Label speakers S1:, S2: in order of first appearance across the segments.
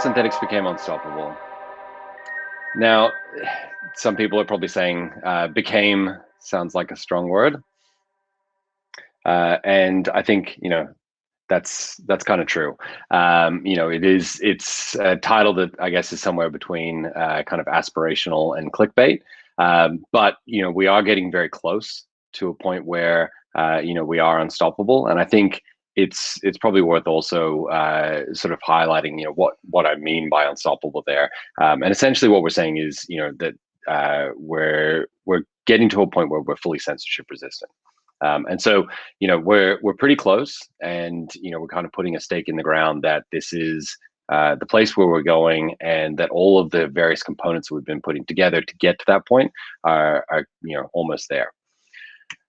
S1: Synthetix became unstoppable. Now, some people are probably saying became sounds like a strong word. And I think, that's kind of true. It's a title that I guess is somewhere between kind of aspirational and clickbait. But, we are getting very close to a point where, we are unstoppable. And I think it's probably worth also sort of highlighting, what I mean by unstoppable there. And essentially what we're saying is, that we're getting to a point where we're fully censorship resistant. And so, we're pretty close, and we're kind of putting a stake in the ground that this is the place where we're going, and that all of the various components we've been putting together to get to that point are almost there.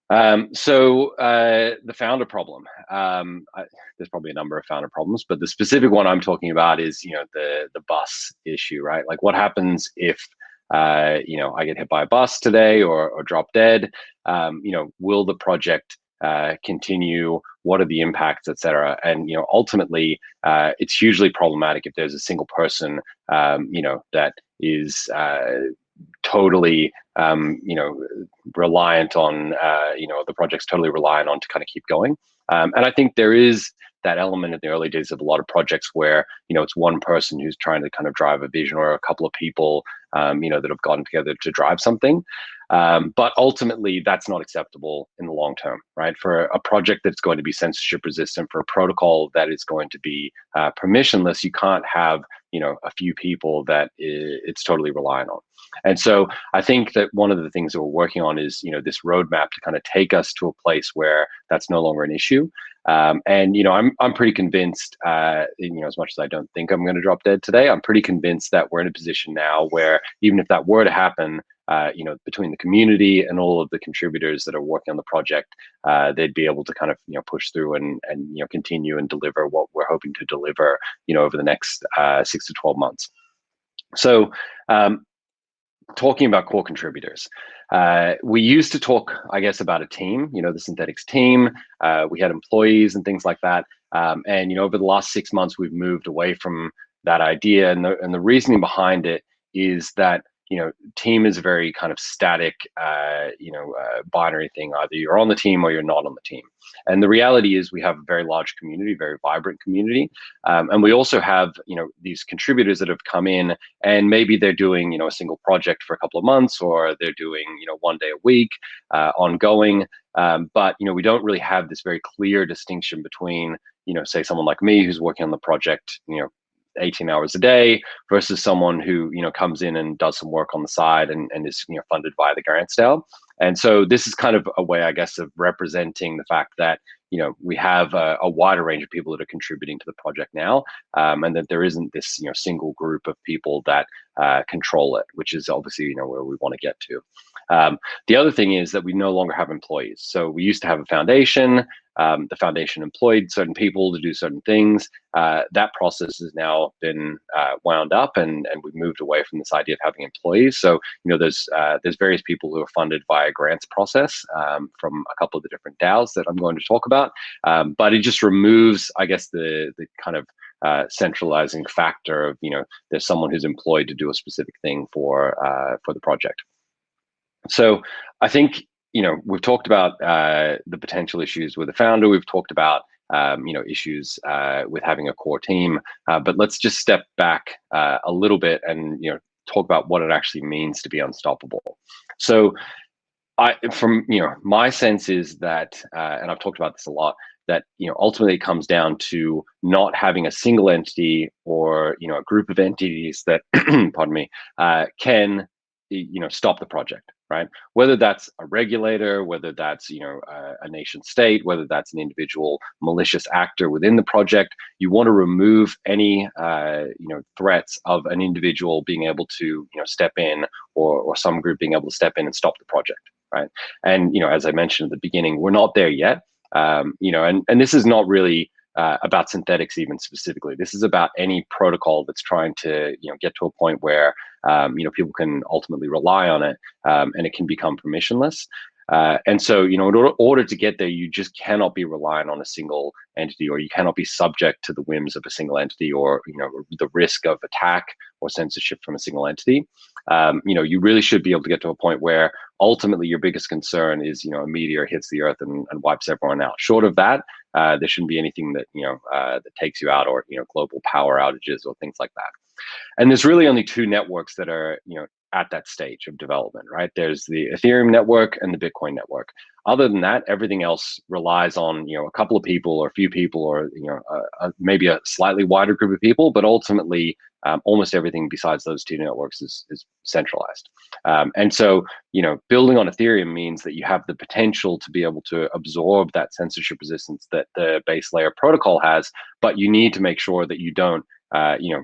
S1: The founder problem. There's probably a number of founder problems, but the specific one I'm talking about is the bus issue, right? Like, what happens if I get hit by a bus today or drop dead? Will the project continue? What are the impacts, et cetera? And ultimately, it's hugely problematic if there's a single person that is totally reliant on the project's totally reliant on to kind of keep going. And I think there is that element in the early days of a lot of projects where it's one person who's trying to kind of drive a vision, or a couple of people that have gotten together to drive something. But ultimately, that's not acceptable in the long term, right? For a project that's going to be censorship resistant, for a protocol that is going to be permissionless, you can't have a few people that it's totally reliant on. And so I think that one of the things that we're working on is this roadmap to kind of take us to a place where that's no longer an issue. And I'm pretty convinced, as much as I don't think I'm going to drop dead today, I'm pretty convinced that we're in a position now where even if that were to happen, between the community and all of the contributors that are working on the project, they'd be able to kind of push through and continue and deliver what we're hoping to deliver over the next 6 to 12 months. So talking about core contributors, we used to talk, I guess, about a team, the Synthetix team. We had employees and things like that. And over the last 6 months, we've moved away from that idea. And the reasoning behind it is that team is a very kind of static, binary thing. Either you're on the team or you're not on the team. And the reality is we have a very large community, very vibrant community. And we also have, these contributors that have come in, and maybe they're doing, a single project for a couple of months, or they're doing, 1 day a week, ongoing. But, we don't really have this very clear distinction between, say someone like me who's working on the project, 18 hours a day versus someone who comes in and does some work on the side and is funded via the grant style. And so this is kind of a way, I guess, of representing the fact that we have a wider range of people that are contributing to the project now, and that there isn't this single group of people that control it, which is obviously where we want to get to. The other thing is that we no longer have employees. So we used to have a foundation. The foundation employed certain people to do certain things. That process has now been wound up, and we've moved away from this idea of having employees. So there's various people who are funded via grants process from a couple of the different DAOs that I'm going to talk about. But it just removes, I guess, the kind of centralizing factor of there's someone who's employed to do a specific thing for the project. So I think we've talked about the potential issues with the founder. We've talked about issues with having a core team. But let's just step back a little bit and talk about what it actually means to be unstoppable. So from my sense is that, and I've talked about this a lot, that ultimately it comes down to not having a single entity or a group of entities that pardon me can stop the project, right? Whether that's a regulator, whether that's a nation state, whether that's an individual malicious actor within the project, you want to remove any threats of an individual being able to step in, or some group being able to step in and stop the project, right? And as I mentioned at the beginning, we're not there yet. And this is not really about Synthetix even specifically. This is about any protocol that's trying to get to a point where people can ultimately rely on it, and it can become permissionless. And so, in order to get there, you just cannot be reliant on a single entity, or you cannot be subject to the whims of a single entity, or the risk of attack or censorship from a single entity. You really should be able to get to a point where ultimately your biggest concern is, a meteor hits the earth and wipes everyone out. Short of that, there shouldn't be anything that that takes you out, or global power outages or things like that. And there's really only two networks that are at that stage of development, right? There's the Ethereum network and the Bitcoin network. Other than that, everything else relies on a couple of people or a few people, or maybe a slightly wider group of people, but ultimately almost everything besides those two networks is centralized. And so building on Ethereum means that you have the potential to be able to absorb that censorship resistance that the base layer protocol has, but you need to make sure that you don't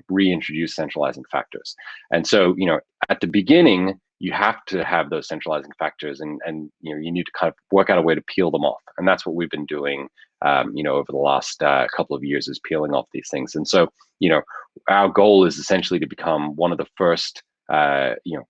S1: reintroduce centralizing factors. And so, at the beginning, you have to have those centralizing factors, and you need to kind of work out a way to peel them off. And that's what we've been doing, over the last couple of years, is peeling off these things. And so, our goal is essentially to become one of the first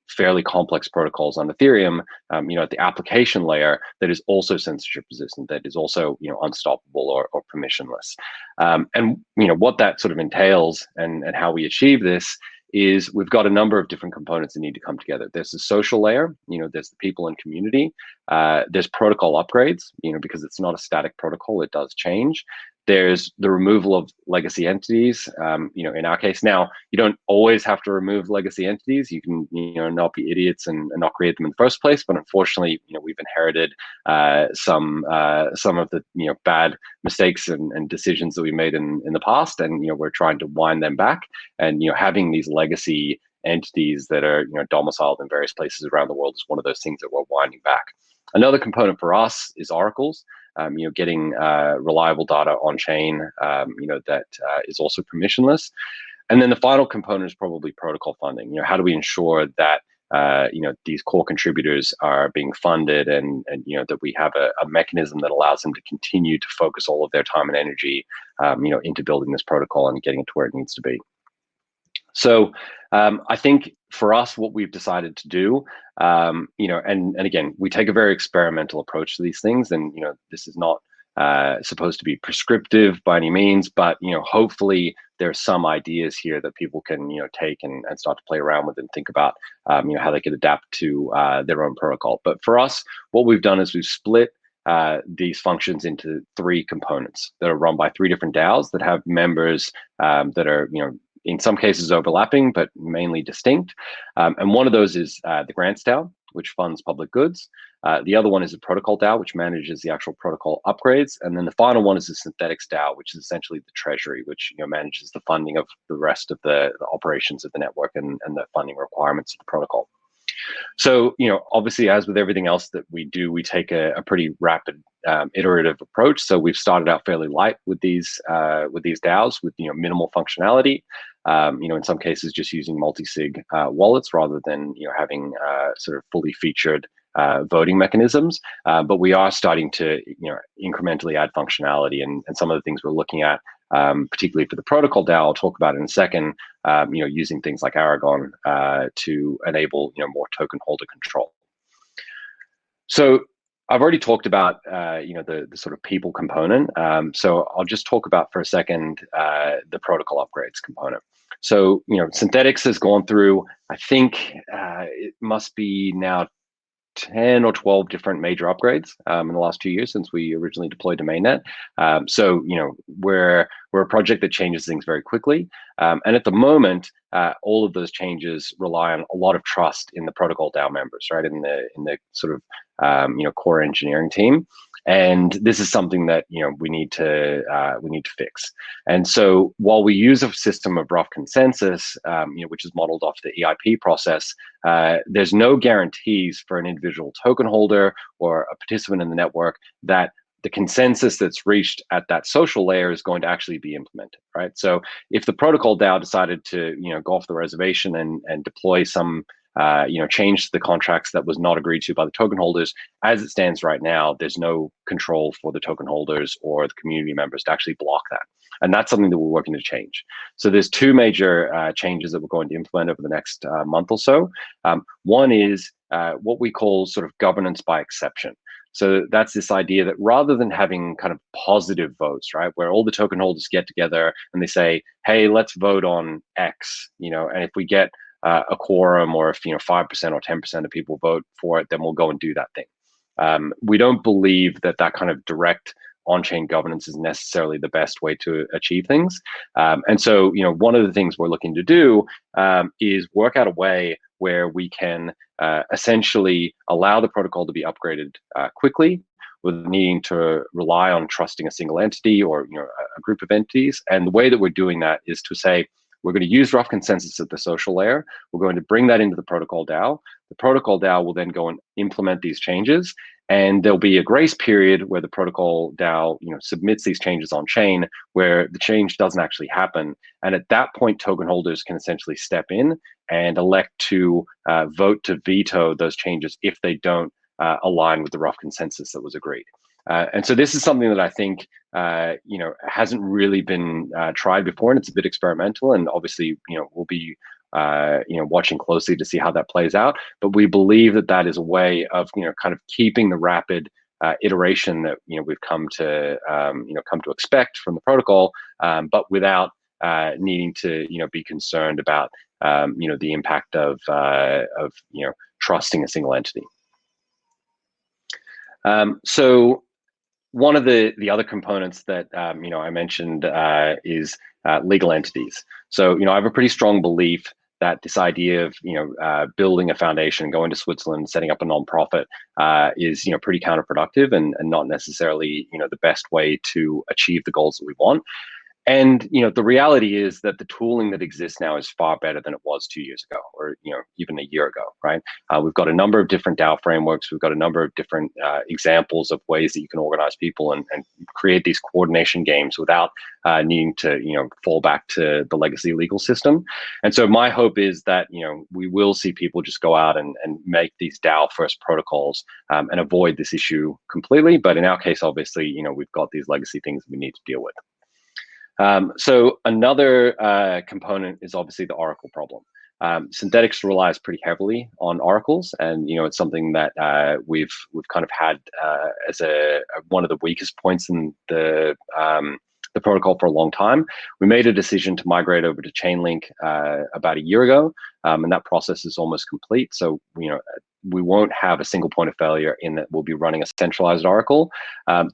S1: fairly complex protocols on Ethereum, at the application layer, that is also censorship resistant, that is also unstoppable or permissionless. And what that sort of entails, and how we achieve this, is we've got a number of different components that need to come together. There's the social layer, there's the people and community. There's protocol upgrades, because it's not a static protocol, it does change. There's the removal of legacy entities. In our case now, you don't always have to remove legacy entities. You can, not be idiots and not create them in the first place. But unfortunately, we've inherited some of the bad mistakes and decisions that we made in the past, and we're trying to wind them back. And having these legacy entities that are domiciled in various places around the world is one of those things that we're winding back. Another component for us is oracles. Getting reliable data on chain, that is also permissionless. And then the final component is probably protocol funding. How do we ensure that these core contributors are being funded, and that we have a mechanism that allows them to continue to focus all of their time and energy, into building this protocol and getting it to where it needs to be. So I think for us, what we've decided to do, and again, we take a very experimental approach to these things, and this is not supposed to be prescriptive by any means, but hopefully there's some ideas here that people can take and start to play around with and think about how they could adapt to their own protocol. But for us, what we've done is we've split these functions into three components that are run by three different DAOs that have members that are in some cases overlapping, but mainly distinct. And one of those is the Grants DAO, which funds public goods. The other one is the Protocol DAO, which manages the actual protocol upgrades. And then the final one is the Synthetix DAO, which is essentially the treasury, which manages the funding of the rest of the operations of the network and the funding requirements of the protocol. So, obviously, as with everything else that we do, we take a pretty rapid, iterative approach. So we've started out fairly light with these DAOs with minimal functionality. In some cases, just using multi-sig wallets rather than having sort of fully featured voting mechanisms. But we are starting to incrementally add functionality, and some of the things we're looking at, particularly for the protocol DAO, I'll talk about in a second. Using things like Aragon to enable more token holder control. So I've already talked about the sort of people component. So I'll just talk about for a second the protocol upgrades component. So Synthetix has gone through, I think it must be now 10 or 12 different major upgrades in the last 2 years since we originally deployed to mainnet. So we're a project that changes things very quickly, and at the moment, all of those changes rely on a lot of trust in the protocol DAO members, right? In the sort of core engineering team. And this is something that we need to fix. And so while we use a system of rough consensus, which is modeled off the EIP process, there's no guarantees for an individual token holder or a participant in the network that the consensus that's reached at that social layer is going to actually be implemented, right? So if the protocol DAO decided to go off the reservation and deploy some change to the contracts that was not agreed to by the token holders, as it stands right now, there's no control for the token holders or the community members to actually block that. And that's something that we're working to change. So there's two major changes that we're going to implement over the next month or so. One is what we call sort of governance by exception. So that's this idea that rather than having kind of positive votes, right, where all the token holders get together and they say, hey, let's vote on X, and if we get a quorum, or if 5% or 10% of people vote for it, then we'll go and do that thing. We don't believe that kind of direct on-chain governance is necessarily the best way to achieve things. And so, one of the things we're looking to do is work out a way where we can essentially allow the protocol to be upgraded quickly, with needing to rely on trusting a single entity or a group of entities. And the way that we're doing that is to say, we're going to use rough consensus at the social layer. We're going to bring that into the protocol DAO. The protocol DAO will then go and implement these changes. And there'll be a grace period where the protocol DAO submits these changes on chain, where the change doesn't actually happen. And at that point, token holders can essentially step in and elect to vote to veto those changes if they don't align with the rough consensus that was agreed. And so this is something that I think hasn't really been tried before, and it's a bit experimental. And obviously, we'll be watching closely to see how that plays out. But we believe that that is a way of kind of keeping the rapid iteration that we've come to expect from the protocol, but without needing to be concerned about the impact of trusting a single entity. So one of the other components that I mentioned is legal entities. So I have a pretty strong belief that this idea of building a foundation, going to Switzerland, setting up a nonprofit is pretty counterproductive and not necessarily the best way to achieve the goals that we want. And the reality is that the tooling that exists now is far better than it was 2 years ago, or even a year ago, right? We've got a number of different DAO frameworks. We've got a number of different examples of ways that you can organize people and create these coordination games without needing to fall back to the legacy legal system. And so my hope is that we will see people just go out and make these DAO first protocols and avoid this issue completely. But in our case, obviously, we've got these legacy things we need to deal with. So another component is obviously the Oracle problem. Synthetix relies pretty heavily on oracles, and it's something that we've kind of had as one of the weakest points in the protocol for a long time. We made a decision to migrate over to Chainlink about a year ago, and that process is almost complete. So we won't have a single point of failure in that we'll be running a centralized oracle.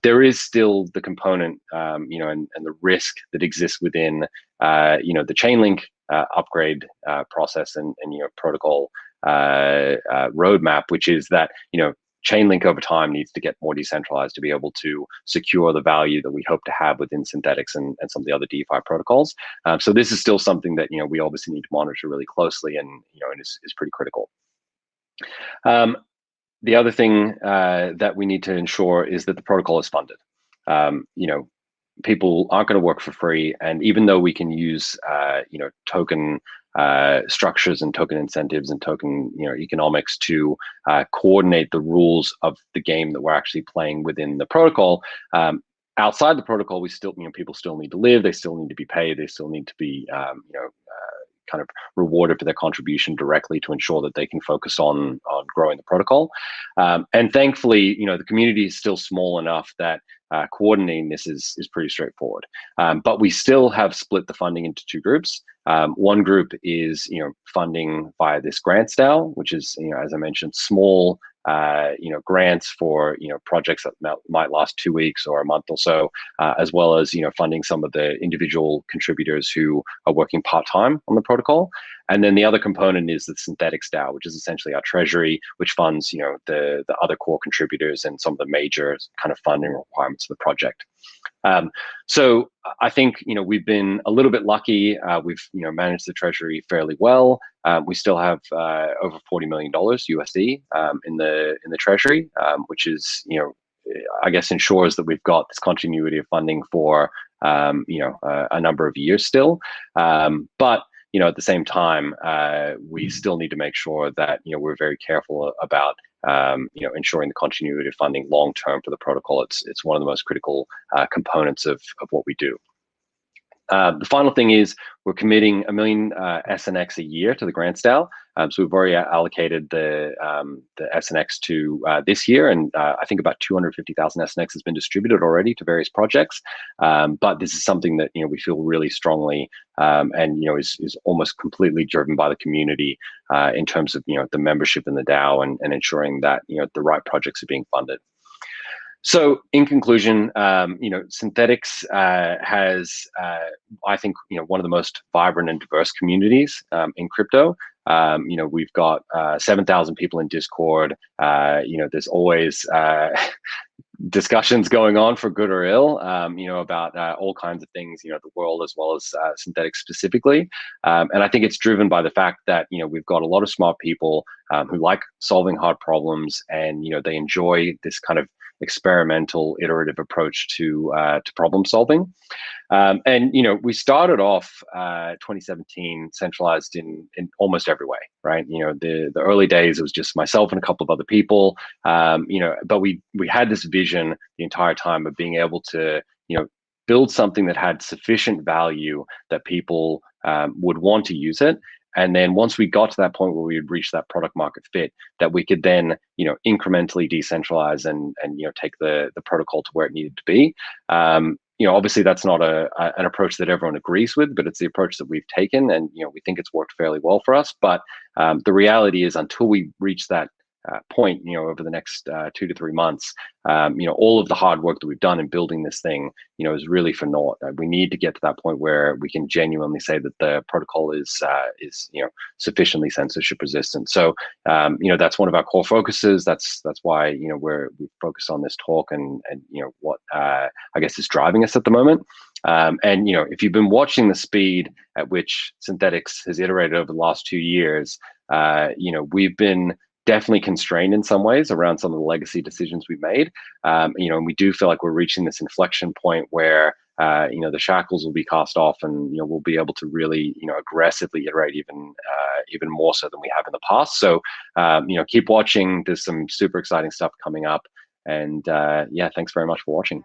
S1: There is still the component, and the risk that exists within, the Chainlink upgrade process and protocol roadmap, which is that Chainlink over time needs to get more decentralized to be able to secure the value that we hope to have within Synthetix and some of the other DeFi protocols. So this is still something that we obviously need to monitor really closely, and and is pretty critical. The other thing that we need to ensure is that the protocol is funded. People aren't going to work for free, and even though we can use token structures and token incentives and token economics to coordinate the rules of the game that we're actually playing within the protocol, outside the protocol, we still people still need to live, they still need to be paid, they still need to be kind of rewarded for their contribution directly to ensure that they can focus on growing the protocol. And thankfully, the community is still small enough that coordinating this is pretty straightforward. But we still have split the funding into two groups. One group is funding via this grants DAO, which is as I mentioned, small grants for projects that might last 2 weeks or a month or so, as well as funding some of the individual contributors who are working part-time on the protocol. And then the other component is the Synthetix DAO, which is essentially our treasury, which funds the other core contributors and some of the major kind of funding requirements of the project. So I think we've been a little bit lucky. We've managed the treasury fairly well. We still have over $40 million USD in the treasury, which is I guess ensures that we've got this continuity of funding for a number of years still. But at the same time, we still need to make sure that we're very careful about ensuring the continuity of funding long term for the protocol. It's one of the most critical components of what we do. The final thing is we're committing 1 million SNX a year to the grants DAO. So we've already allocated the SNX to this year, and I think about 250,000 SNX has been distributed already to various projects. But this is something that we feel really strongly and is almost completely driven by the community in terms of the membership in the DAO and ensuring that the right projects are being funded. So, in conclusion, Synthetix has, I think, one of the most vibrant and diverse communities in crypto. We've got 7,000 people in Discord. There's always discussions going on for good or ill, about all kinds of things, the world as well as Synthetix specifically. And I think it's driven by the fact that, we've got a lot of smart people who like solving hard problems, and, they enjoy this kind of experimental, iterative approach to problem solving. And we started off 2017 centralized in almost every way, right? The early days, it was just myself and a couple of other people, but we had this vision the entire time of being able to build something that had sufficient value that people would want to use it. And then once we got to that point where we had reached that product market fit, that we could then, incrementally decentralize and take the protocol to where it needed to be. Obviously that's not an approach that everyone agrees with, but it's the approach that we've taken, and we think it's worked fairly well for us. But the reality is, until we reach that point, over the next 2 to 3 months, all of the hard work that we've done in building this thing, is really for naught. We need to get to that point where we can genuinely say that the protocol is sufficiently censorship resistant. So, that's one of our core focuses. That's why we focus on this talk and what I guess is driving us at the moment. And if you've been watching the speed at which Synthetix has iterated over the last 2 years, we've been definitely constrained in some ways around some of the legacy decisions we've made. And we do feel like we're reaching this inflection point where the shackles will be cast off, and we'll be able to really aggressively iterate even more so than we have in the past. So keep watching. There's some super exciting stuff coming up, and yeah, thanks very much for watching.